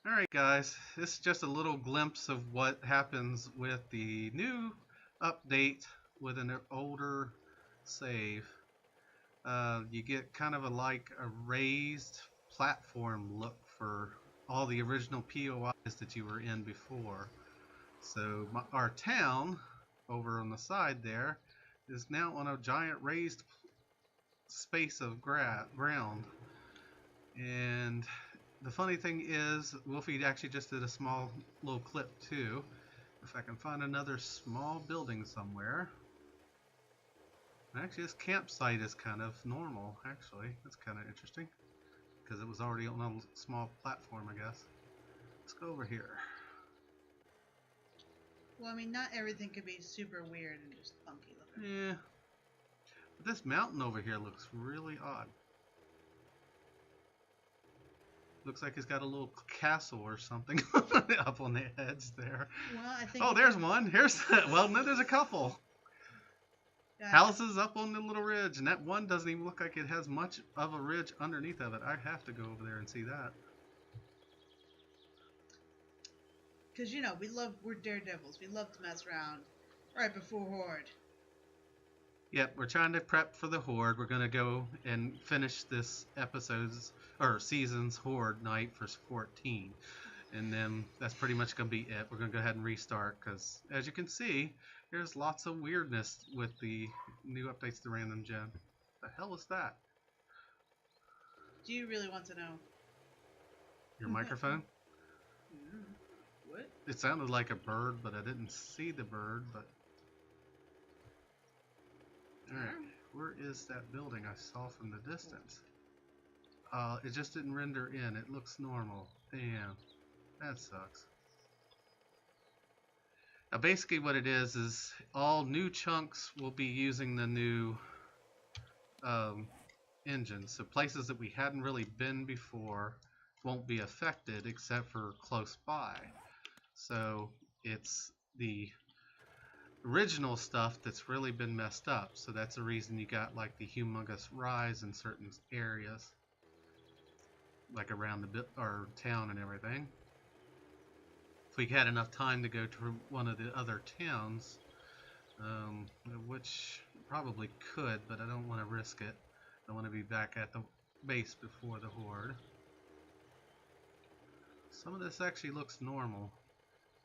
Alright guys, this is just a little glimpse of what happens with the new update with an older save. You get kind of a raised platform look for all the original POIs that you were in before. So our town over on the side there is now on a giant raised space of ground. And the funny thing is, Wolfie actually just did a small little clip too. If I can find another small building somewhere. Actually, this campsite is kind of normal, actually. That's kind of interesting. Because it was already on a small platform, I guess. Let's go over here. Well, I mean, not everything could be super weird and just funky looking. Yeah. But this mountain over here looks really odd. Looks like it's got a little castle or something up on the edge there. Well, I think. Oh, there's one. Here's well, no, there's a couple. Houses up on the little ridge, and that one doesn't even look like it has much of a ridge underneath of it. I have to go over there and see that. Because, you know, we're daredevils. We love to mess around right before Horde. Yep, we're trying to prep for the Horde. We're going to go and finish this episode's, or season's Horde night for 14. And then that's pretty much going to be it. We're going to go ahead and restart because, as you can see, there's lots of weirdness with the new updates to Random Gen. The hell is that? Do you really want to know? Your microphone? What? It sounded like a bird, but I didn't see the bird. But alright, where is that building I saw from the distance? It just didn't render in. It looks normal. Damn, that sucks. Now basically what it is all new chunks will be using the new engine. So places that we hadn't really been before won't be affected except for close by. So it's the original stuff that's really been messed up. So that's the reason you got like the humongous rise in certain areas, like around our town and everything. If we had enough time to go to one of the other towns, which probably could, but I don't want to risk it. I want to be back at the base before the Horde. Some of this actually looks normal,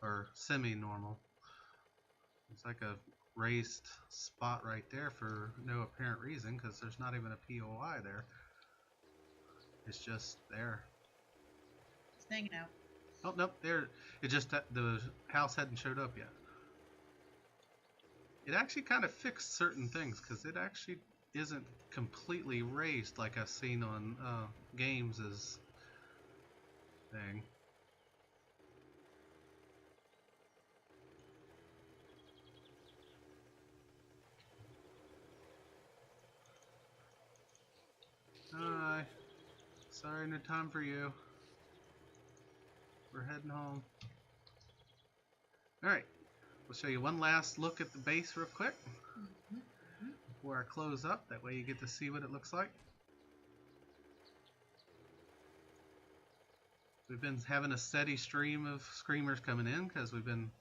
or semi-normal. It's like a raised spot right there for no apparent reason, because there's not even a POI there. It's just there. It's hanging out. Oh, nope, there. It just, the house hadn't showed up yet. It actually kind of fixed certain things, because it actually isn't completely raised like I've seen on games' thing. Hi. Sorry, no time for you. We're heading home. Alright, we'll show you one last look at the base real quick before I close up. That way you get to see what it looks like. We've been having a steady stream of screamers coming in because we've been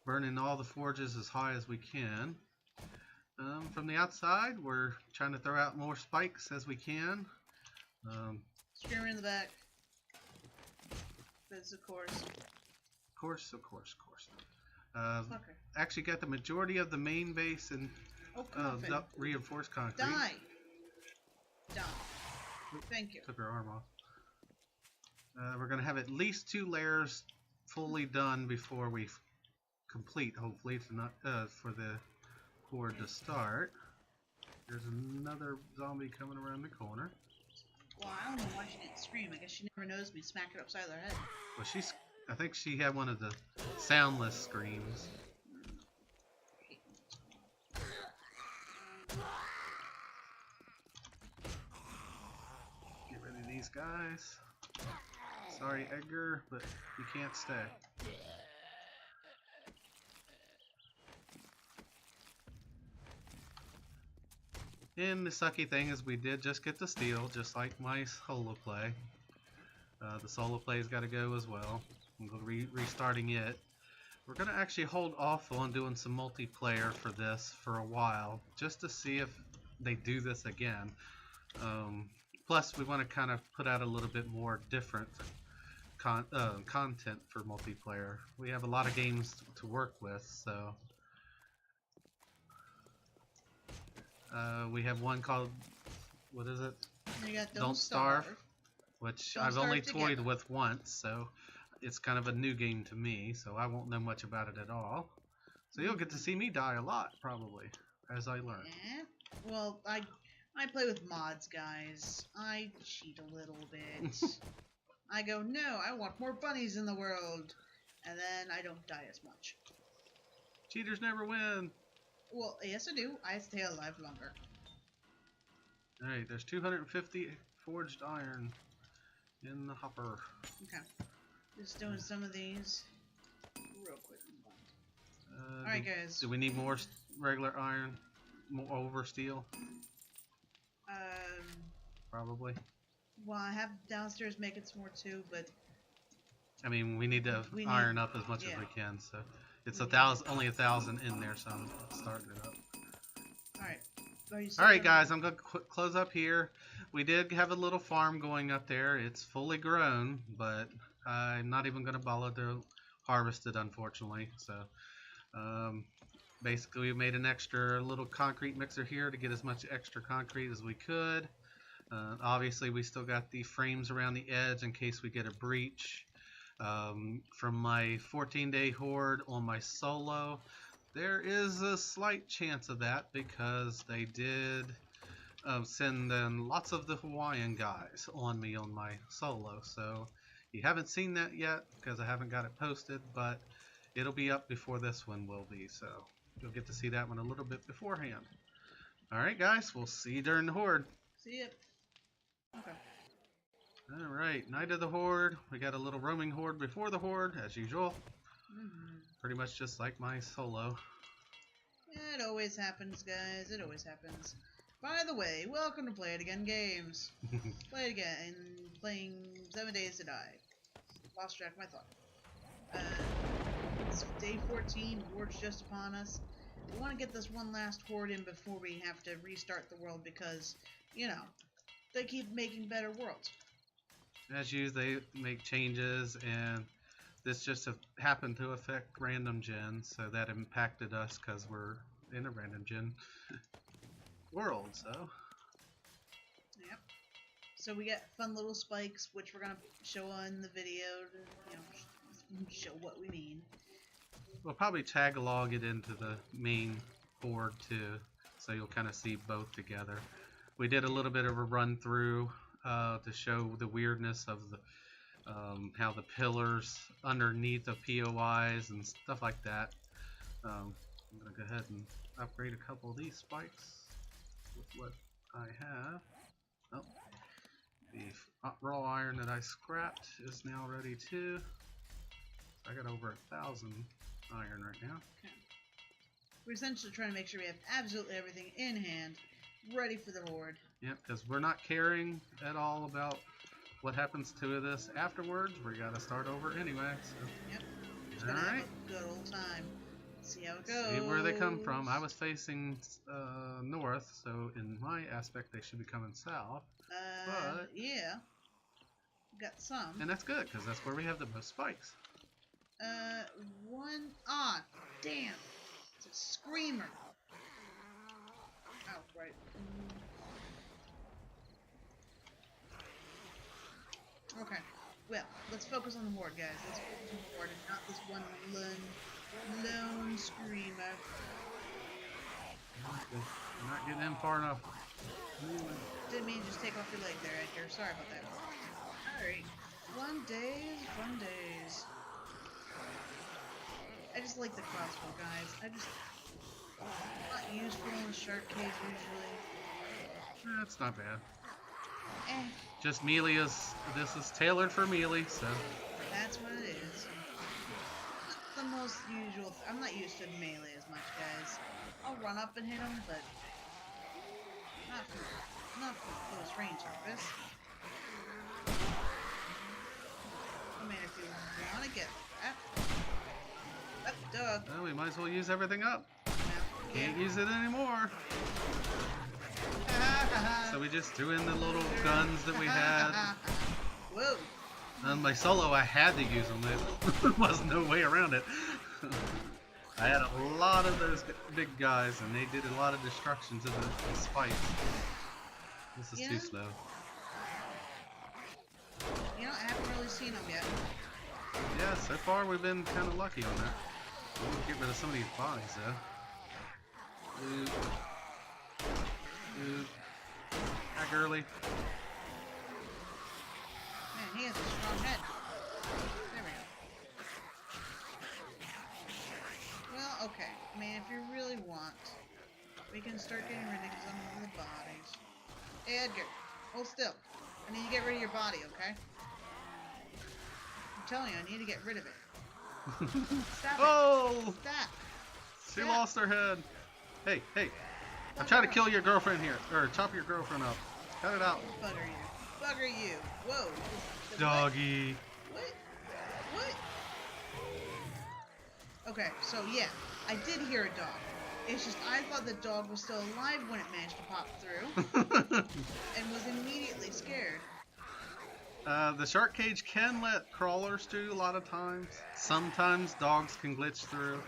burning all the forges as high as we can. From the outside, we're trying to throw out more spikes as we can. Screamer in the back. That's of course. Of course. Actually got the majority of the main base and reinforced concrete. Die! Thank you. Took her arm off. We're going to have at least 2 layers fully done before we complete, hopefully, for the Horde to start. There's another zombie coming around the corner. Well, I don't know why she didn't scream. I guess she never knows me. Smack her upside her head. Well, I think she had one of the soundless screams. Get rid of these guys. Sorry, Edgar, but you can't stay. And the sucky thing is we did just get the steel, just like my holo play. The solo play's got to go as well. I'm restarting it. We're going to actually hold off on doing some multiplayer for this for a while, just to see if they do this again. Plus, we want to kind of put out a little bit more different content for multiplayer. We have a lot of games to work with, so we have one called, what is it? You got Don't Starve, which I've only toyed with once, so it's kind of a new game to me, so I won't know much about it at all. So you'll get to see me die a lot, probably, as I learn. Well, I play with mods, guys. I cheat a little bit. I go, no, I want more bunnies in the world. And then I don't die as much. Cheaters never win. Well, yes I do. I stay alive longer. Alright, there's 250 forged iron in the hopper. Okay. Just doing some of these real quick. Alright, guys. Do we need more regular iron? More over steel? Probably. Well, I have downstairs making some more too, but I mean, we need to iron up as much as we can. So it's only 1,000 in there, so I'm starting it up. Alright. Alright, guys, I'm going to close up here. We did have a little farm going up there. It's fully grown, but I'm not even going to bother to harvest it, unfortunately. So basically, we made an extra little concrete mixer here to get as much extra concrete as we could. Obviously, we still got the frames around the edge in case we get a breach. From my 14-day horde on my solo, there is a slight chance of that because they did send in lots of the Hawaiian guys on me on my solo. So you haven't seen that yet because I haven't got it posted, but it'll be up before this one will be. So you'll get to see that one a little bit beforehand. Alright, guys, we'll see you during the horde. See ya. Okay. Alright, night of the horde. We got a little roaming horde before the horde, as usual. Pretty much just like my solo. It always happens, guys. It always happens. By the way, welcome to Play It Again Games. Play it again. Playing 7 Days to Die. Lost track of my thought. It's day 14. Horde's just upon us. We want to get this one last horde in before we have to restart the world because, you know, they keep making better worlds. As usual, they make changes, and this just happened to affect random gen, so that impacted us because we're in a random gen world. So yep. So we got fun little spikes, which we're gonna show on the video to, you know, show what we mean. We'll probably tag log it into the main board too, so you'll kind of see both together. We did a little bit of a run through to show the weirdness of the how the pillars underneath the POIs and stuff like that. I'm gonna go ahead and upgrade a couple of these spikes with what I have. Oh, the raw iron that I scrapped is now ready too. I got over 1,000 iron right now. Okay. We're essentially trying to make sure we have absolutely everything in hand, ready for the horde. Yep, because we're not caring at all about what happens to this afterwards. We gotta start over anyway. So. Yep. Just gonna have a good old time. See how it goes. See where they come from. I was facing north, so in my aspect they should be coming south. But yeah. Got some. And that's good, because that's where we have the most spikes. One. Ah, damn. It's a screamer. Oh, right. Okay. Well, let's focus on the horde, guys. Let's focus on the horde and not this one lone screamer. I'm not getting in far enough. Didn't mean to just take off your leg there, Edgar. Sorry about that. Alright. Fun days. I just like the crossbow, guys. Not useful in the shark cave usually. That's not bad. Eh. Just melee this is tailored for melee, so. That's what it is. Not the most usual. I'm not used to melee as much, guys. I'll run up and hit them, but not for close range service. mean, if you want to get that dog. Well, we might as well use everything up. No, Can't use it anymore. So we just threw in the little guns that we had. Whoa. On my solo, I had to use them. There was no way around it. I had a lot of those big guys, and they did a lot of destruction to the spikes. This is too slow. You know, I haven't really seen them yet. Yeah, so far we've been kind of lucky on that. We'll get rid of some of these bodies, though. Oop. Oop. Back early. Man, he has a strong head. There we go. Well, okay. I mean, if you really want, we can start getting rid of some of the bodies. Hey, Edgar, hold still. I need to get rid of your body, okay? I'm telling you, I need to get rid of it. Stop Oh! it. Stop. She lost her head. Hey, hey. I'm trying to kill your girlfriend here. Or chop your girlfriend up. Cut it out. Bugger you. Bugger you. Whoa. Doggy. What? What? Okay, so yeah, I did hear a dog. It's just I thought the dog was still alive when it managed to pop through. And was immediately scared. The shark cage can let crawlers through a lot of times. Sometimes dogs can glitch through.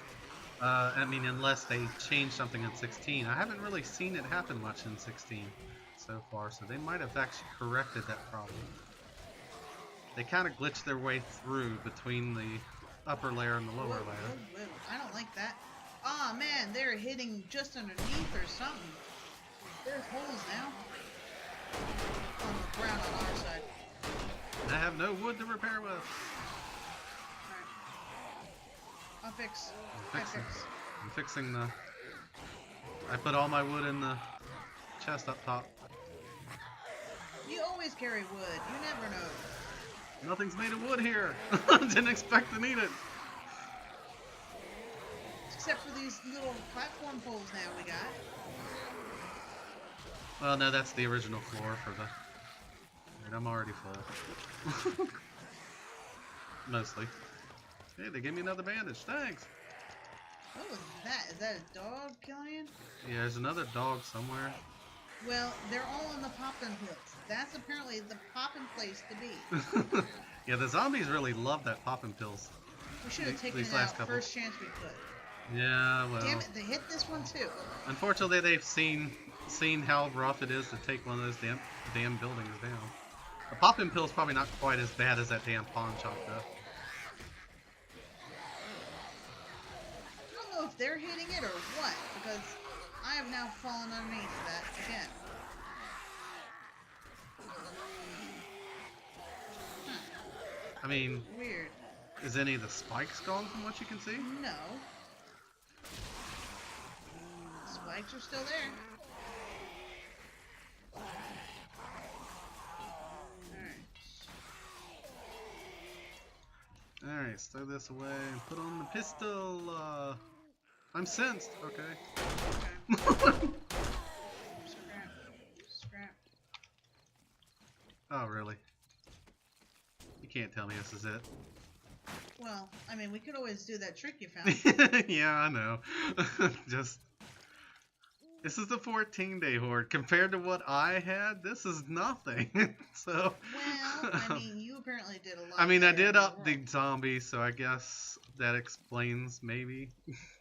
I mean, unless they change something in 16. I haven't really seen it happen much in 16 so far, so they might have actually corrected that problem. They kind of glitch their way through between the upper layer and the lower layer. Whoa. I don't like that. Aw, man, they're hitting just underneath or something. There's holes now. On the ground on our side. I have no wood to repair with. Alright. I'll fix. I'm fixing the... I put all my wood in the chest up top. You always carry wood. You never know. Nothing's made of wood here. Didn't expect to need it. Except for these little platform poles now we got. Well, no, that's the original floor for the... Right, I'm already full. Mostly. Hey, they gave me another bandage. Thanks. What was that? Is that a dog killing you? Yeah, there's another dog somewhere. Well, they're all in the poppin' hills. That's apparently the poppin' place to be. Yeah, the zombies really love that poppin' pills. We should have taken it out first chance we could. Yeah, well... Damn it, they hit this one too. Unfortunately, they've seen how rough it is to take one of those damn buildings down. The poppin' pill's probably not quite as bad as that damn pawn shop, though. I don't know if they're hitting it or what, because I have now fallen underneath that again. I mean... Weird. Is any of the spikes gone from what you can see? No. The spikes are still there. Alright, let's throw this away and put on the pistol. I'm sensed. Okay. Scrap. Oh, really? You can't tell me this is it. Well, I mean, we could always do that trick you found. Yeah, I know. Just... This is the 14-day horde. Compared to what I had, this is nothing. So... Well, I mean, you apparently did a lot. I mean, I did up the zombies, so I guess that explains, maybe.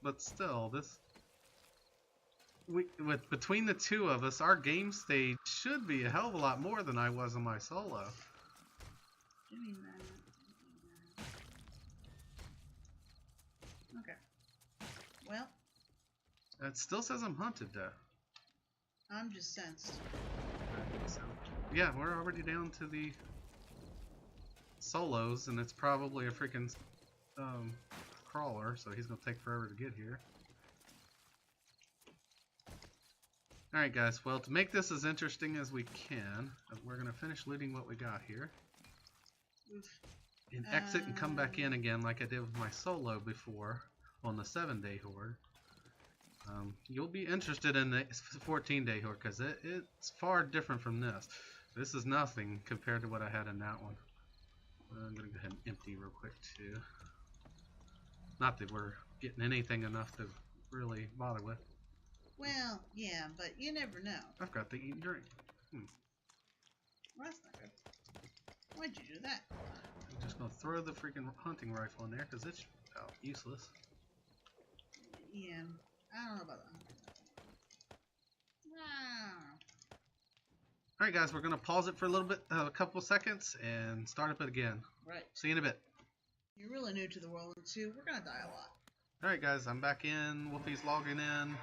But still, this... Between the two of us, our game stage should be a hell of a lot more than I was on my solo. Give me that. Okay. Well. It still says I'm hunted, though. I'm just sensed. So, yeah, we're already down to the solos, and it's probably a freaking crawler, so he's gonna take forever to get here. Alright guys, well, to make this as interesting as we can, we're gonna finish looting what we got here. Oof. And exit and come back in again like I did with my solo before on the 7-day horde. You'll be interested in the 14-day horde because it's far different from this. This is nothing compared to what I had in that one. I'm gonna go ahead and empty real quick too. Not that we're getting anything enough to really bother with. Well, yeah, but you never know. I've got to eat and drink. Well, that's not good. Why'd you do that? I'm just gonna throw the freaking hunting rifle in there because it's useless. Yeah, I don't know about that. Wow. Alright guys, we're gonna pause it for a little bit, a couple seconds, and start up it again. Right. See you in a bit. You're really new to the world too. We're gonna die a lot. Alright guys, I'm back in. Wolfie's logging in.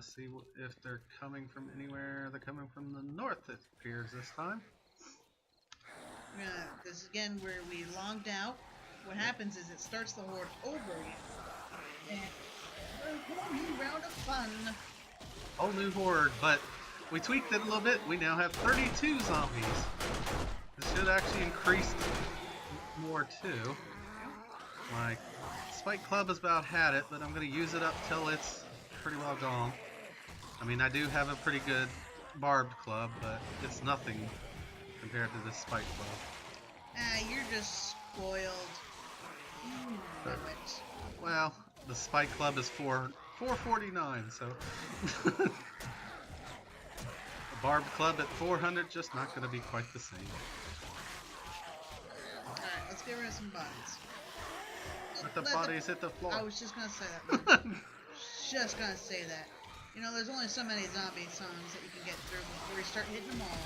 See if they're coming from anywhere. They're coming from the north, it appears this time. This is again where we logged out. What happens is it starts the horde over again. And a whole new round of fun. Whole new horde, but we tweaked it a little bit. We now have 32 zombies. This should actually increase more too. My Spike Club has about had it, but I'm going to use it up till it's pretty well gone. I mean, I do have a pretty good barbed club, but it's nothing compared to this Spike Club. You're just spoiled. Love it. Well, the Spike Club is $449, so the barbed club at 400 just not going to be quite the same. Alright, let's get rid of some bodies. Let the bodies hit the floor. I was just gonna say that. Just gonna say that. You know, there's only so many zombie songs that you can get through before you start hitting them all.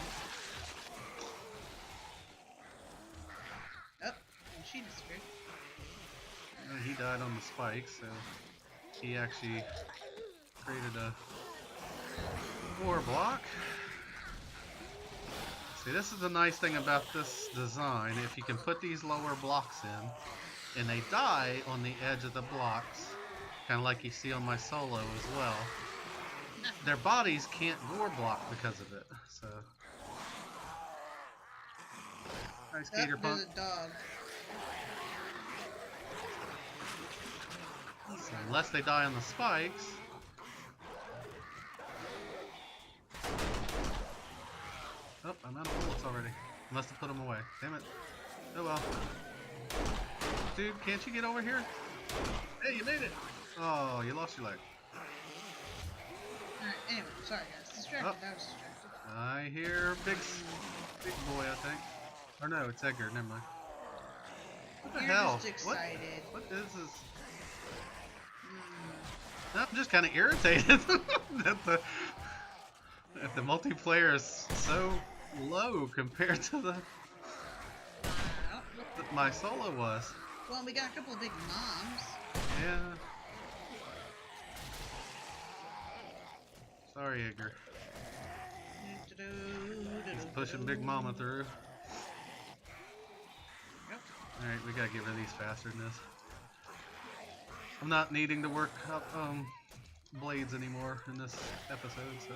Oh, and she disappeared. He died on the spike, so he actually created a 4 block. See, this is the nice thing about this design. If you can put these lower blocks in, and they die on the edge of the blocks, kind of like you see on my solo as well, their bodies can't gore block because of it. So, nice gator punk. There's a dog. So unless they die on the spikes. Oh, I'm out of bullets already. Must have put them away. Damn it. Oh well. Dude, can't you get over here? Hey, you made it! Oh, you lost your leg. Alright, anyway, sorry guys. Distracted. I was distracted. I hear big boy, I think. Or no, it's Edgar. Never mind. What the You're hell? just excited. What is this? I'm just kind of irritated that the multiplayer is so low compared to that my solo was. Well, we got a couple of big moms. Yeah. Sorry, Edgar. He's pushing Big Mama through. Yep. Alright, we gotta get rid of these faster than this. I'm not needing to work up blades anymore in this episode, so.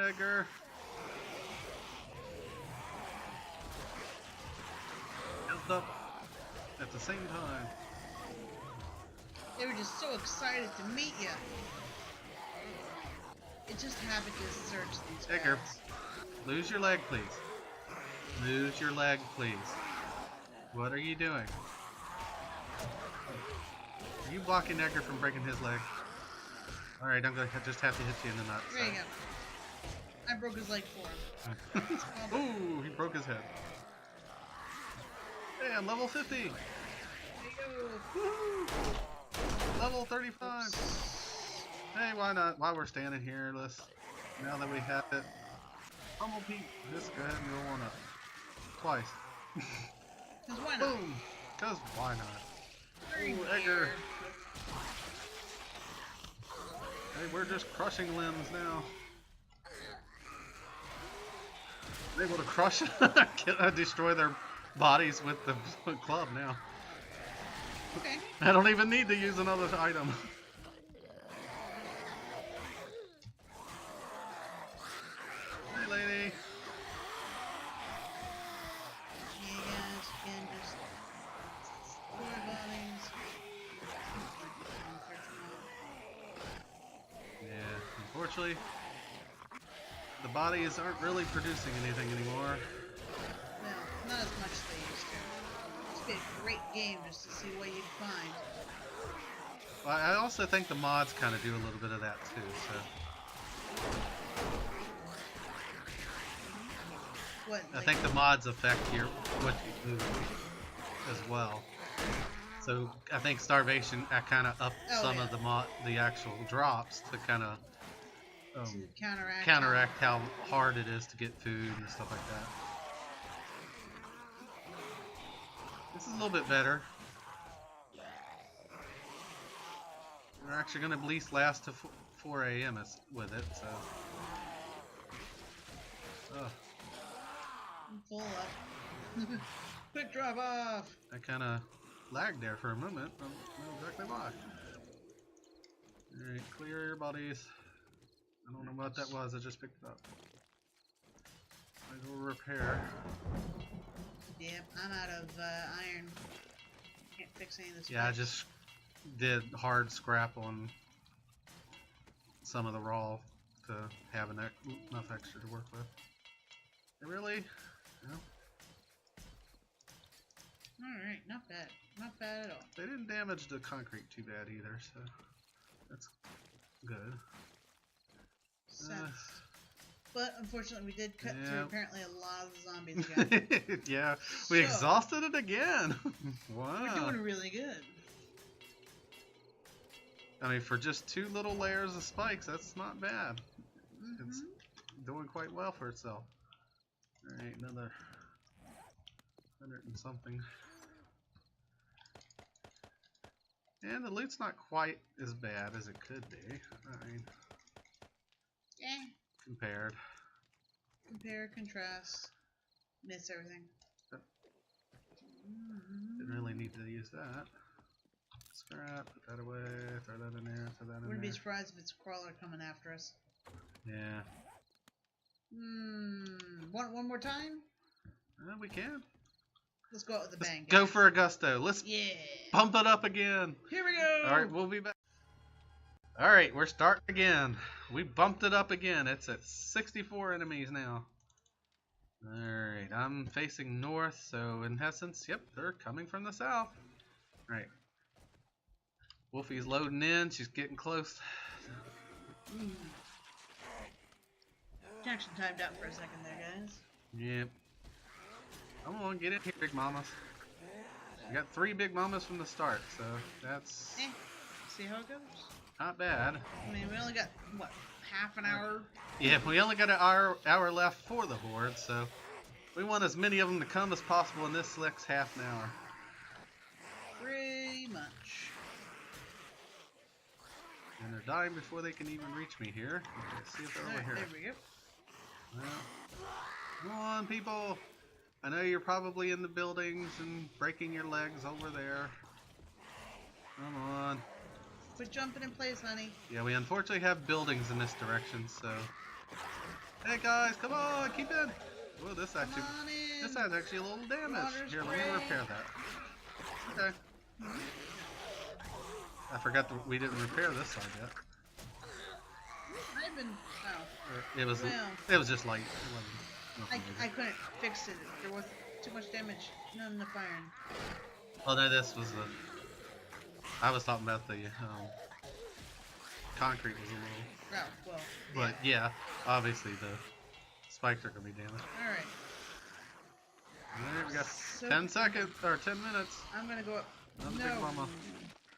Edgar. Health up at the same time. They were just so excited to meet you. It just happened to search these Edgar, guys. lose your leg, please. Lose your leg, please. What are you doing? Are you blocking Edgar from breaking his leg? Alright, I'm gonna just have to hit you in the nuts. There you go. I broke his leg for him. Ooh, he broke his head. Hey, I'm level 50! There you go. Woo! Level 35! Hey, why not? While we're standing here, now that we have it, pummel Pete, just go ahead and roll on up. Twice. Cause why not? Boom! Cause why not? Ooh, Edgar! Hey, we're just crushing limbs now. Able to crush, destroy their bodies with the club now. Okay. I don't even need to use another item. Hey, lady. Yeah, guys, again, just 4 bodies. Yeah, unfortunately, the bodies aren't really producing anything anymore. Well, not as much as they used to. It's be a great game just to see what you'd find. Well, I also think the mods kind of do a little bit of that too. So. What, I like, think the mods affect what you do as well. So I think starvation kind of upped some of the actual drops to kind of to counteract how hard it is to get food and stuff like that. This is a little bit better. We're actually going to at least last to 4 a.m. with it, so. I'm full up. Quick drop off! I kind of lagged there for a moment. I don't know exactly why. Alright, clear your bodies. I don't know what that was, I just picked it up. I go repair. Yep, I'm out of iron. Can't fix any of this. Yeah, I just did hard scrap on some of the raw to have enough extra to work with. Really? No. Alright, not bad. Not bad at all. They didn't damage the concrete too bad either, so that's good. But unfortunately, we did cut through apparently a lot of the zombies again. Yeah, we exhausted it again. Wow. We're doing really good. I mean, for just 2 little layers of spikes, that's not bad. It's doing quite well for itself. Alright, another 100 and something. And the loot's not quite as bad as it could be. I mean, compared. Compare, contrast, miss everything. Didn't really need to use that. Scrap, put that away, throw that in there, throw that in there. Wouldn't be surprised if it's a crawler coming after us. Yeah. Want one more time? We can. Let's go out with a bang. Go for a gusto. Let's bump it up again. Here we go. Alright, we'll be back. Alright, we're starting again. We bumped it up again. It's at 64 enemies now. Alright, I'm facing north, so in essence, yep, they're coming from the south. Alright. Wolfie's loading in. She's getting close. Action timed out for a second there, guys. Yep. Come on, get in here, big mamas. We got 3 big mamas from the start, so that's see how it goes. not bad. I mean, we only got, what, half an hour? Yeah, we only got an hour left for the horde, so we want as many of them to come as possible in this next half an hour. Pretty much. And they're dying before they can even reach me here. Let's see if they're over here. There we go. Well, come on, people. I know you're probably in the buildings and breaking your legs over there. Come on. Quit jumping in place, honey. Yeah, we unfortunately have buildings in this direction, so. Hey guys, come on, keep in. Whoa, this has actually a little damage. Here, let me repair that. Okay. I forgot that we didn't repair this side yet. I've been. Oh. It was just light. I couldn't fix it. There was too much damage. Not enough iron. Oh no, this was the. I was talking about the concrete was a little. Oh well. But yeah, obviously the spikes are gonna be damaged. All right. Alright, we got 10 seconds or 10 minutes. I'm gonna go up. Another No. big mama.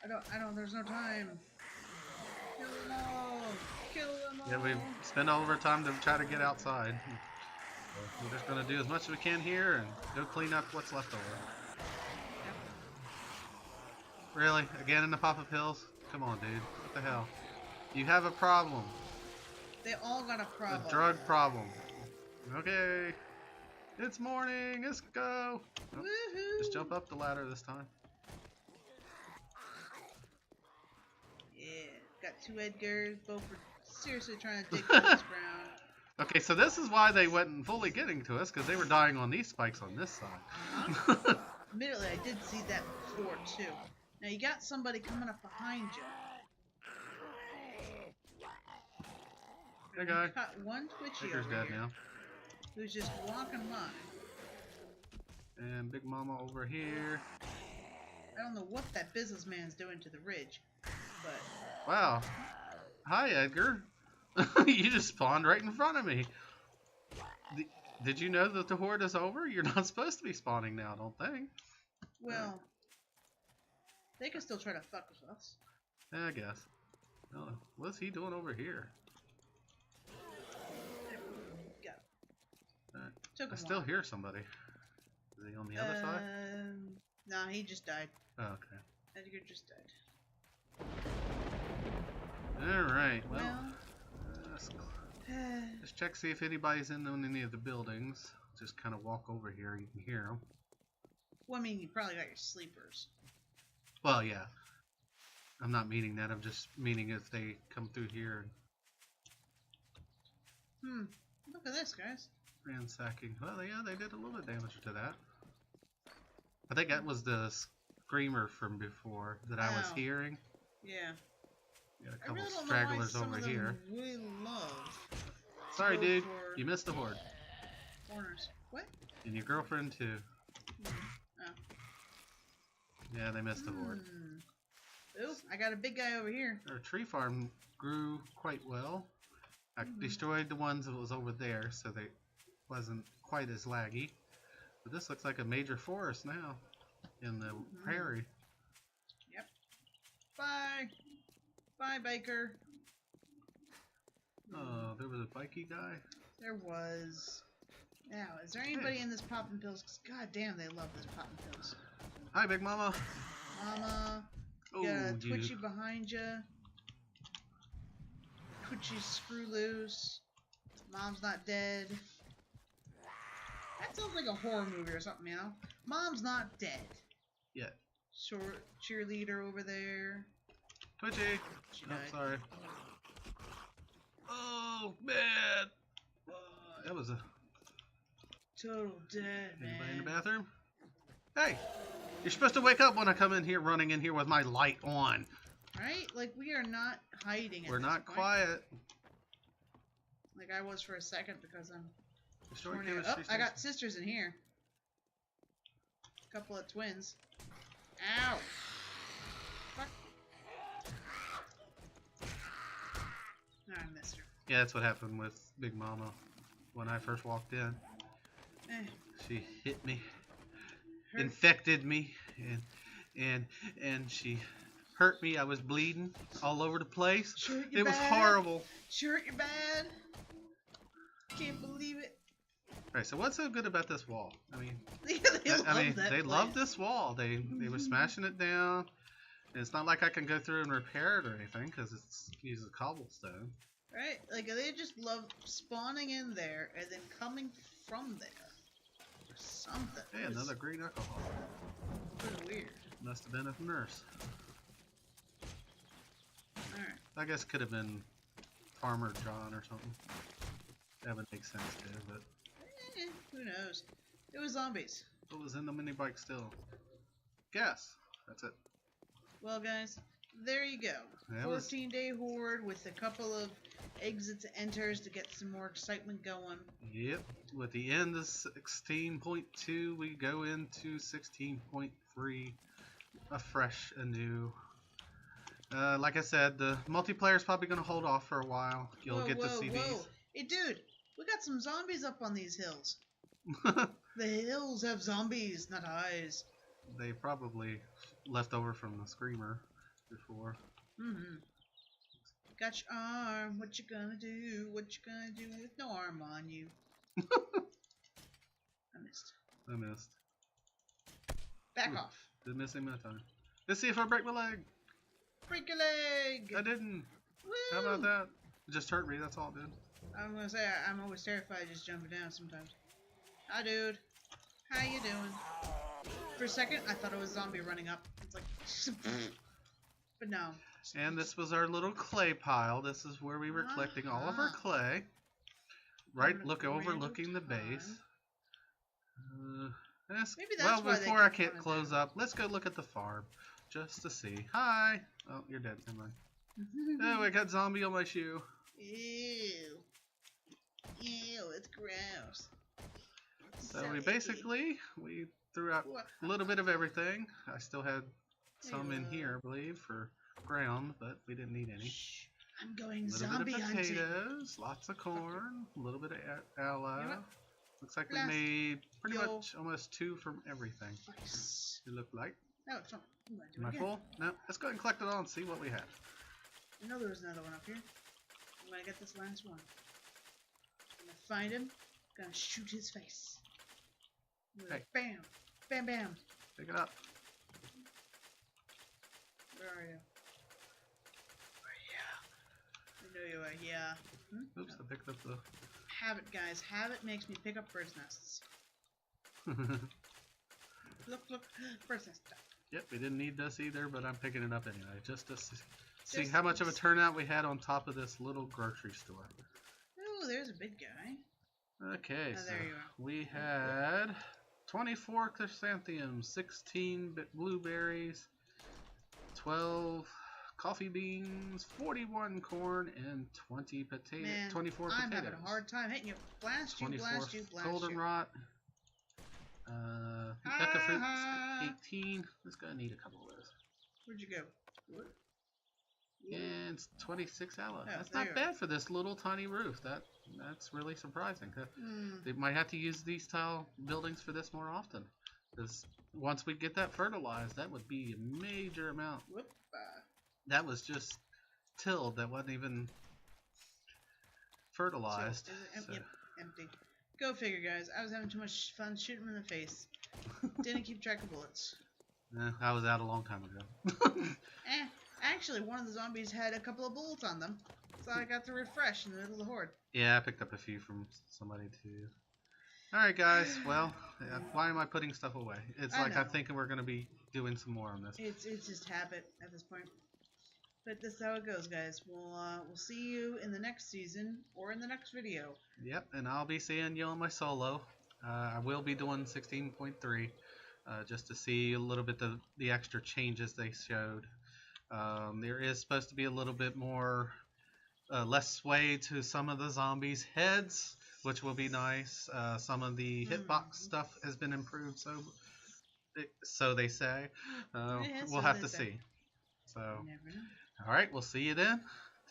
I don't. There's no time. Kill them all. Kill them all. Yeah, we spent all of our time to try to get outside. We're just gonna do as much as we can here and go clean up what's left over. Yep. Really? Again in the pop-up hills? Come on, dude. What the hell? You have a problem. They all got a problem. A drug problem. Okay. It's morning. Let's go. Oh, just jump up the ladder this time. Yeah. Got 2 Edgars. Both were seriously trying to dig through this ground. Okay, so this is why they wasn't fully getting to us, because they were dying on these spikes on this side. Admittedly, I did see that before, too. Now, you got somebody coming up behind you. Hey, guy. Caught one Twitchy Baker's over dead here, now. who's just walking by. And Big Mama over here. I don't know what that businessman's doing to the ridge, but Wow. Hi, Edgar. You just spawned right in front of me. Did you know that the horde is over? You're not supposed to be spawning now, I don't think. well, they can still try to fuck with us. Yeah, I guess. Oh, what's he doing over here? Go. Alright. Took I him still long. hear somebody. Is he on the other side? Nah, he just died. Oh, okay. Edgar just died. Alright, well, Well, let's just check, see if anybody's in any of the buildings. Just kind of walk over here, you can hear them. well, I mean, you probably got your sleepers. Well, yeah. I'm not meaning that, I'm just meaning if they come through here and Look at this, guys. ransacking. Well, yeah, they did a little bit of damage to that. I think that was the screamer from before that I was Oh. hearing. Yeah. Got a I couple really don't stragglers know why some over of them here. really love Sorry, go dude. for You missed the horde. corners. What? And your girlfriend, too. Oh. Yeah, they missed the horde. Ooh, I got a big guy over here. Our tree farm grew quite well. I destroyed the ones that was over there, so they wasn't quite as laggy. But this looks like a major forest now in the prairie. Yep. Bye. Bye, Baker. Oh, there was a bikey guy. There was. Now, is there anybody in this poppin' pills? 'Cause god damn, they love this poppin' pills. Hi, Big Mama. Mama. Oh, You got a dude. Twitchy behind you. Twitchy screw loose. Mom's not dead. That sounds like a horror movie or something, you know? Mom's not dead. Yeah. Short cheerleader over there. Twitchy. She Oh, died. sorry. Oh, man. That was a... Total dead, Anybody man. in the bathroom? Hey! You're supposed to wake up when I come in here, running in here with my light on. Right? Like, we are not hiding at We're this not point. quiet. Like I was for a second because I'm... Destroy tornado- chemistry Oh, I got sisters in here. Couple of twins. Ow! Fuck. No, I missed her. Yeah, that's what happened with Big Mama when I first walked in. Eh, She hit me, hurt. infected me, and she hurt me. I was bleeding all over the place. Sure, you're It was bad. horrible. Sure, you're bad. Can't believe it. Alright, so what's so good about this wall? I mean, they they love this wall. They were smashing it down. And it's not like I can go through and repair it or anything because it's uses cobblestone. Right? Like, they just love spawning in there and then coming from there. Or something. Hey, It was another green alcohol. pretty weird. Must have been a nurse. Alright. I guess it could have been Farmer John or something. That would make sense too, but Who knows? It was zombies. what was in the mini bike still? Gas. That's it. Well, guys, there you go. That was- 14-day horde with a couple of exits enters to get some more excitement going. Yep. With the end of 16.2, we go into 16.3, afresh, anew. Like I said, the multiplayer is probably going to hold off for a while. You'll get to see these. Hey, dude, we got some zombies up on these hills. The hills have zombies, not eyes. They probably left over from the screamer before. Got your arm. What you gonna do? What you gonna do with no arm on you? I missed. I missed. Back Ooh. off. Did miss him that time. Let's see if I break my leg. Break your leg. I didn't. Woo! How about that? It just hurt me, that's all it did. I'm gonna say I'm always terrified just jumping down sometimes. Hi, dude. How you doing? For a second, I thought it was a zombie running up. It's like, but no. And this was our little clay pile. This is where we were collecting all of our clay. Right, look overlooking the base. Maybe that's why they before I kept can't running close down. up, let's go look at the farm. Just to see. Hi! Oh, you're dead. Never mind. Oh, I got zombie on my shoe. Ew. Ew, it's gross. So we icky. basically, we threw out a little bit of everything. I still had some in here, I believe, for ground, but we didn't need any. Shh, I'm going A little zombie bit of hunting. potatoes, lots of corn, a little bit of aloe. You know what? Looks like we Last made pretty yo- much almost 2 from everything. Nice. It looked like. No, it's not. Am I full? No. Let's go ahead and collect it all and see what we have. I know there was another one up here. I'm gonna get this last one. I'm gonna find him. Gonna shoot his face. Hey. Bam! Bam bam! Pick it up. Where are you? I know you are, yeah. Oops, I picked up the... Habit, guys. Habit makes me pick up bird's nests. Look. Bird's nest. Yep, we didn't need this either, but I'm picking it up anyway, just to see how much of a turnout we had on top of this little grocery store. Oh, there's a big guy. Okay, so there you are. we had 24 chrysanthemums, 16 blueberries, 12 coffee beans, 41 corn, and 20 potatoes. Man, 24 I'm potatoes. having a hard time hitting you. Blast you, blast you, blast goldenrod. Yucca fruits, 18. It's gonna need a couple of those. Where'd you go? What? And it's 26 aloe. Yeah, That's there not you bad for this little tiny roof. That's really surprising. They might have to use these style buildings for this more often. Because once we get that fertilized, that would be a major amount. Whoop. That was just tilled. That wasn't even fertilized. So, yep, empty. Go figure, guys. I was having too much fun shooting him in the face. Didn't keep track of bullets. I was out a long time ago. Actually, one of the zombies had a couple of bullets on them, so I got to refresh in the middle of the horde. Yeah, I picked up a few from somebody too. Alright guys, well, why am I putting stuff away? It's like I'm thinking we're going to be doing some more on this. It's just habit at this point. But this is how it goes, guys. We'll see you in the next season or in the next video. Yep, and I'll be seeing you on my solo. I will be doing 16.3 just to see a little bit of the extra changes they showed. There is supposed to be a little bit more less sway to some of the zombies' heads, which will be nice. Some of the hitbox stuff has been improved, so they say. We'll have to see. So, all right, we'll see you then.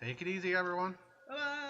Take it easy, everyone. Bye-bye.